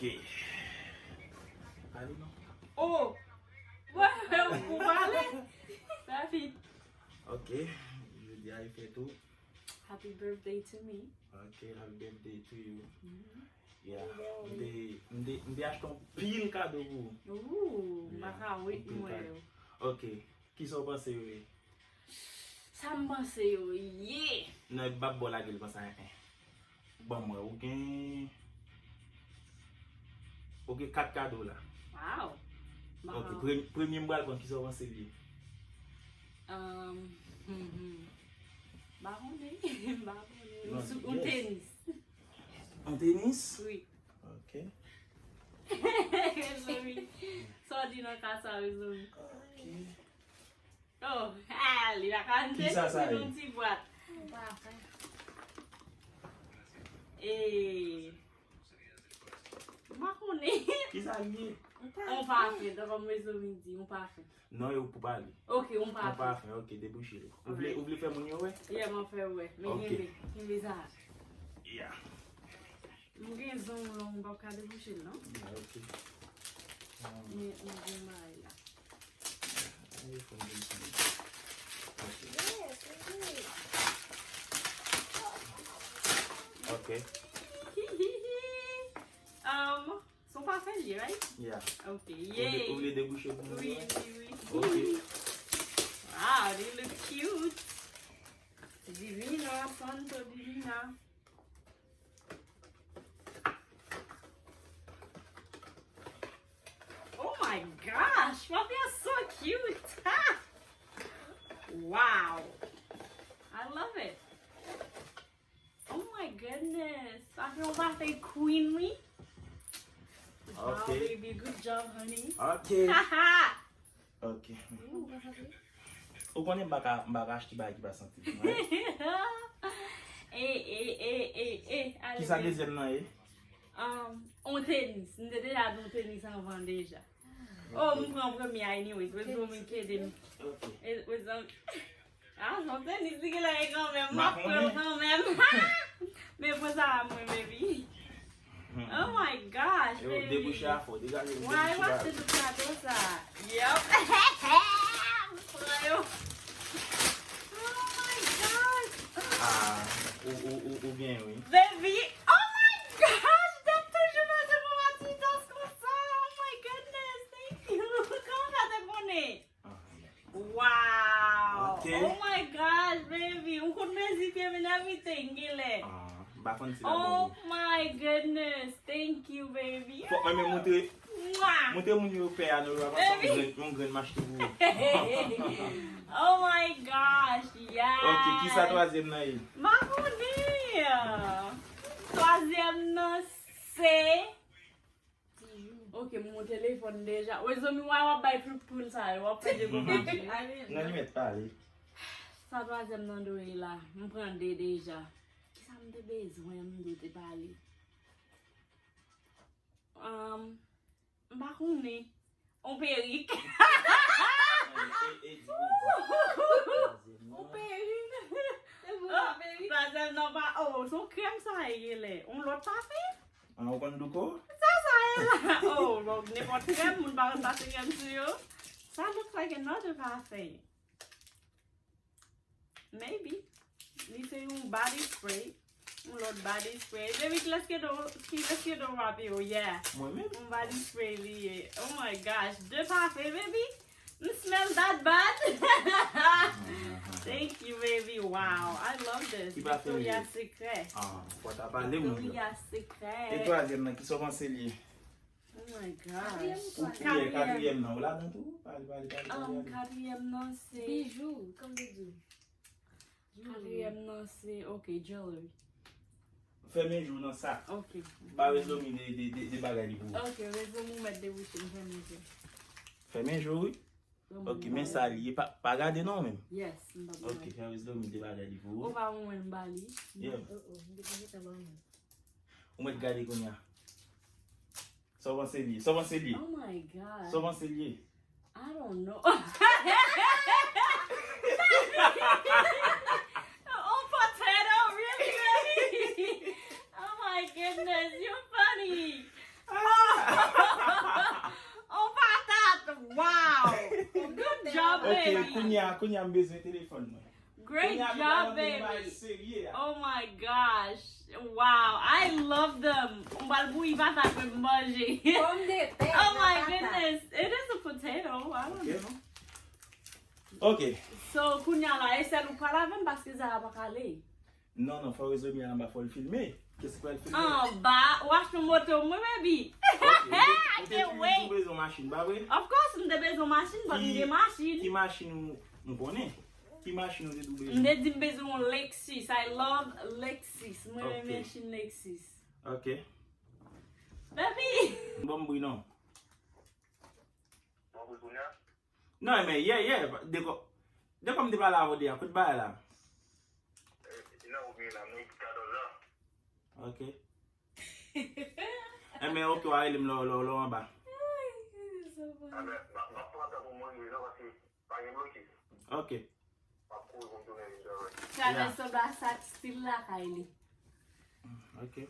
Ok. Allez, non? Oh! Ouais, vous parlez? David. Ok. Je dis à fait tout. Happy birthday to me. Ok, happy birthday to you. Yeah. Mde acheton pile cadeau pour vous. Ouh, Yeah, ma oui, pile moi. cadeau. Ok. Qui sont pensé oui? Ça me pense, yeah! Non, bab bon la gueule comme ça. Bon moi, ok 4 cadeaux là. Wow. Ok, premier mois quand qui sont pensé lui. Baronne, Non, un yes. tennis. En tennis? Oui. Ok. Sorry. Sorry, dans le ça raison. Ok. Oh, il a canté. Qui ça, ça, une petite boîte. Et. Baronne. Qui ça lié? On parfait, comme mes amis disent, on parfait. Non, il faut pas aller. Ok, on On parfait. pas faire, ok, débouchez. Vous voulez faire mon ouais? Yeah, mon frère, ouais. Mais Ok. il me ça. Yeah. Mon gars, ils ont un bon cas de boucher, non? Yeah, ok. Mais on va mal là. Il faut me dire. Ok. Sont pas faits, right? Yeah. Ok, Vous yay! voulez déboucher pour moi? Oui, oui, oui. Ok. Wow, they look cute. Divina, Santo Divina. Oh my gosh, Papi is so cute. Wow. I love it. Oh my goodness. Papi, on va faire queenly. Wow, Ok. baby, good job, honey. Ok. Haha. Ok. Ou konen mbaka acheter ba qui va sentir. Allez, Qui ça deuxième nan eh? On tennis. Nous avons déjà un tennis en vente déjà. Oh, je prends premier anyway. Je vais vous kidding. Ok. Son tennis, c'est qu'il a quand même. Ma Ma quand même. Mais pour ça, moi, baby. Oh my gosh, Yo, baby. déboucher à fond, dégagez. Why what's the plateau ça? Yep. Oh my gosh. Ah, ou bien oui. Baby, oh my gosh, t'as toujours fait pour ma petite danse comme ça. Oh my goodness, thank you. Comment ça te connaît? Wow. Ok. Oh my gosh, baby. On connaît si bien and everything, Gile. Ba kon si la Oh bon. my goodness, thank you, baby. Faut même monter Mwah. mon yo pè à nous on grand match pour vous. Oh my gosh, yes. Ok, qui ça troisième nan eh? Maroni. Troisième nom, c'est... Ok, mon téléphone déjà. Oui, je vais buy pour ça. Je vais faire des gros. Non, ni met pas aller. Ça troisième nom de là. Je prends des déjà. Qui ça me besoin de te parler? Maroni. On perruque. On perruque. Troisième nom pas. Oh, son crème ça il est. On l'autre parfait? On kon duko? Oh, well, n'importe quel monde va passer comme ça. Ça looks like another parfait. Maybe. Ni c'est un body spray. Un autre body spray. Baby, let's get on rapide. Oh, yeah. Moi-même? Un body spray lié. Oh my gosh. Deux parfaits, baby. You smell that bad? Thank you, baby. Wow. I love this. Qui parfait Victoria's lié? Secret. Ah, faut ta parler mon. Victoria's Et Secret. troisième nan qui sont pensé lié? Oh my gosh. Ou quatrième nan, ou là dans tout? Parle. Quatrième nom, c'est... Bijoux, comme des bijoux. Quatrième nom, c'est... Ok, jewelry. Fermez jour dans ça. Ok. Pas besoin de bagages pour. Ok, laisse-moi mettre des bouchées. Fermez jour oui. Ok, mais ça lié pas garder non même. Yes. Ok, faire besoin de bagages On pour. va voir un bali. Yeah. Depois tá bom. On met garder comme ça. Ça va c'est lié. Oh my god. Ça va c'est lié. I don't know. Oh, potato, really? Oh my goodness, you're funny. Oh Kounya mbeze telefon mwen. Great Kounya job, mbeze baby. serye. Oh my gosh. Wow. I love them. Mbalbou il va taper manger. Pomme de terre. Oh my na patate. goodness. It is a potato. I don't Okay. know. Ok. So, kounya la, e sel ou pala ven paske Zara pa kale. Non, fò rezo mi an ba fò l'filme. Kese kwa l'filme? An ba, wash nou moto mwen, baby. I can't wait. Ou bezon machin ba we? Of course, mde bezon machin, but mde machin. Ki machin ou konen? Ki machin ou de dou bezon? Mde di bezon Lexus. I love Lexus. Mwen Okay. reme machin Lexus. Ok. Baby! Bon mbou non? Non, men, yeah. Deko mde pala avode ya, kout ba la. Ok. Men, ok, wa elim lo an ba. So funny. Ok. Kane so ba sak stil la kaili. Ok.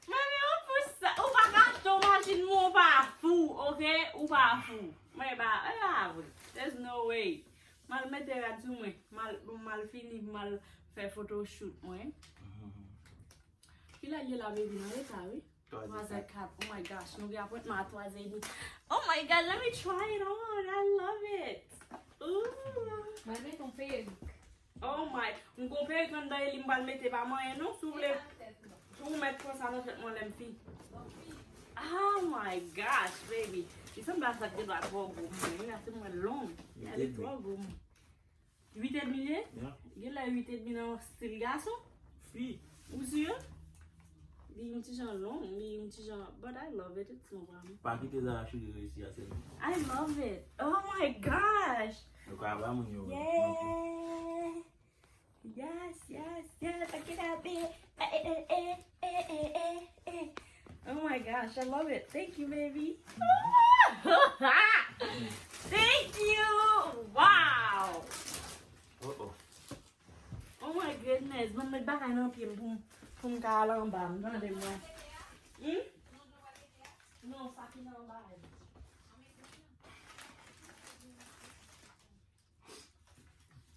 Mami, ou pou sa, ou pa kato machin moun pa fou, ok? Ou pa fou. Mwen ba, there's no way. Mal mette radou mwen, mal fini, mal fe photoshoot mwen. Ki la ye la baby nan leta, oui? Troisième cap. Oh my gosh, nou gen appointment à 3h30. Oh my god, let me try it on. I love it. Ooh. Mas vem com peso. Oh my, mwen kompere kan da li mbal mette pa mwen, non? Sou mette kon sa nan fèt mwen lem fi. Oh my gosh, baby. Isan ba sak de do a 3 goum. Mwen ase mwen long. Yale 3 goum. 8,5 ye? Yeah. Gen la 8,5 nan stil gason? Fi. Ou si yo? Li yon ti jan long, li yon ti jan... But I love it, it's no problem. Pa ki te za chou de resi a se. I love it. Oh my gosh. Yo ka ba moun yo. Yeah. Yes. I get out there. Oh my gosh, I love it. Thank you, baby. Thank you. Wow. Oh. Oh my goodness. Man nagbakay ng piyem pum kalambam. Não de mo. Não, sa akin na lang.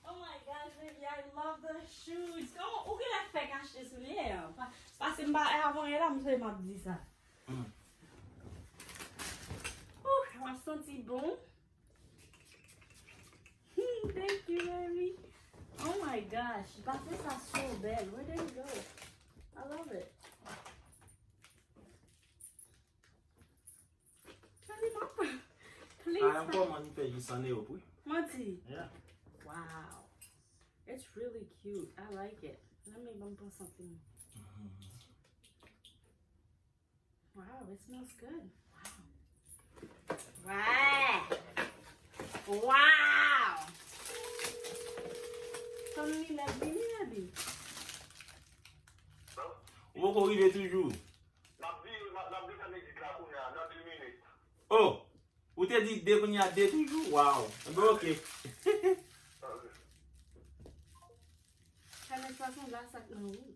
Oh my gosh, baby, I love the shoes. O que é que pega as shoes mulher? Passa embaixo, avant ela, não sei mais dizer. Eu senti bom. Thank you, baby. Oh my gosh, bater tá so belo. Where did it go? I love it. Please. A anko man pe yi sane yo pou. Monty. Yeah. Wow. It's really cute. I like it. Let me bump on something. Wow, it smells good. Wow. Wow. Something like baby. Ou ko rive toujou? Oh! Ou te di de koun ya de toujou? Wow! Mbe ok. Kane fason la sak nan ou?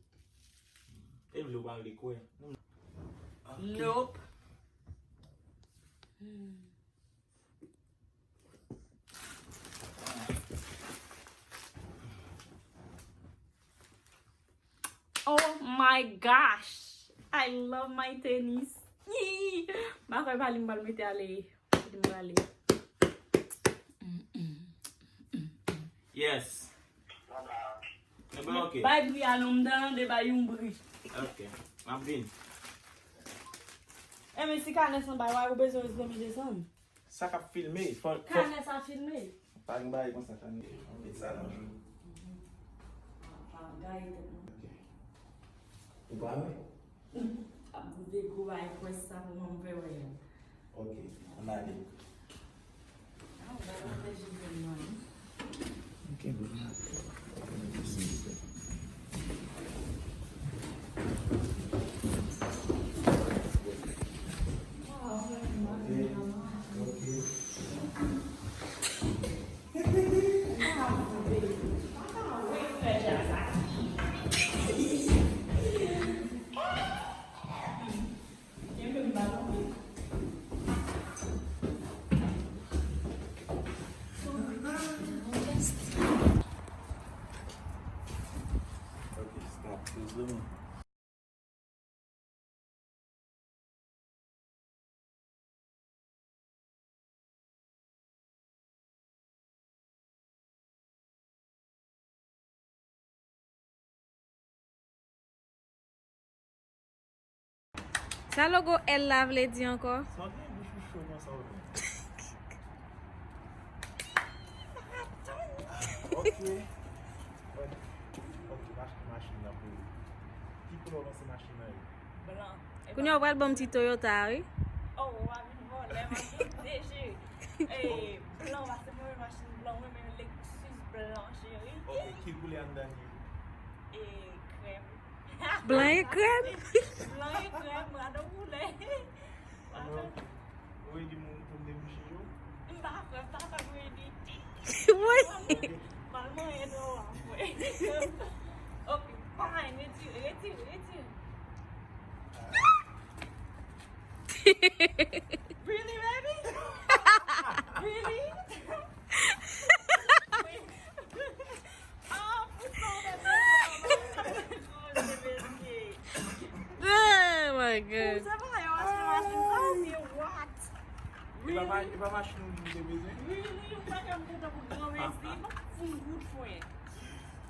E vle ou bang li kwe. Nope. Oh my gosh. I love my tennis. Ma fè pali mbal mette ale. Mbale. Yes. Mbe ok. Bay bri alom dan de bay yon bri. Ok. Mab vin. E men si kane san bay wè ou bezon is gomi de san? Sa kap filme. Kane san filme? Pag bay kon sa kane. Ok, sa nan. Ou ba we? A bude kou bay kwen sa pou mwen ve wè yon. Ok. An ale. A ou bay wè te jive mwen. Ok, good. Ça logo elle la vle di encore. Sans rien, je suis chaud dans ça. Ok. Ok, machine là pour. Qui peut lancer machine là? Blanc. Kounya wal bon petit Toyota, oui. Oh, la machine déchirée. Eh, blanc, parce que moi, machine blanc, moi, même Lexus blanc, chérie. Ok, qui voulait en dernier? Et crème. Blanc et crème. Blanc et crème, moi, de poulet. Alors, oui, du monde pour me déboucher. Mbak, tak tak gue di. Oui. Malu ya doang gue. Oke, fine, it's you. Really, baby? Really? Oh, Oh my god. siapa kayak masing-masing tahu what? Il va machine où vous avez besoin? Really, you pakai untuk dapat bunga besi, full good for it.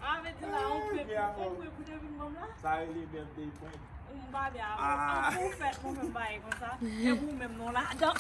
Avec de la on peut punya bingom lah. Ça, il est bien des points. Mbak dia, aku fat mau membaik masa. Ya bu memang lah ada.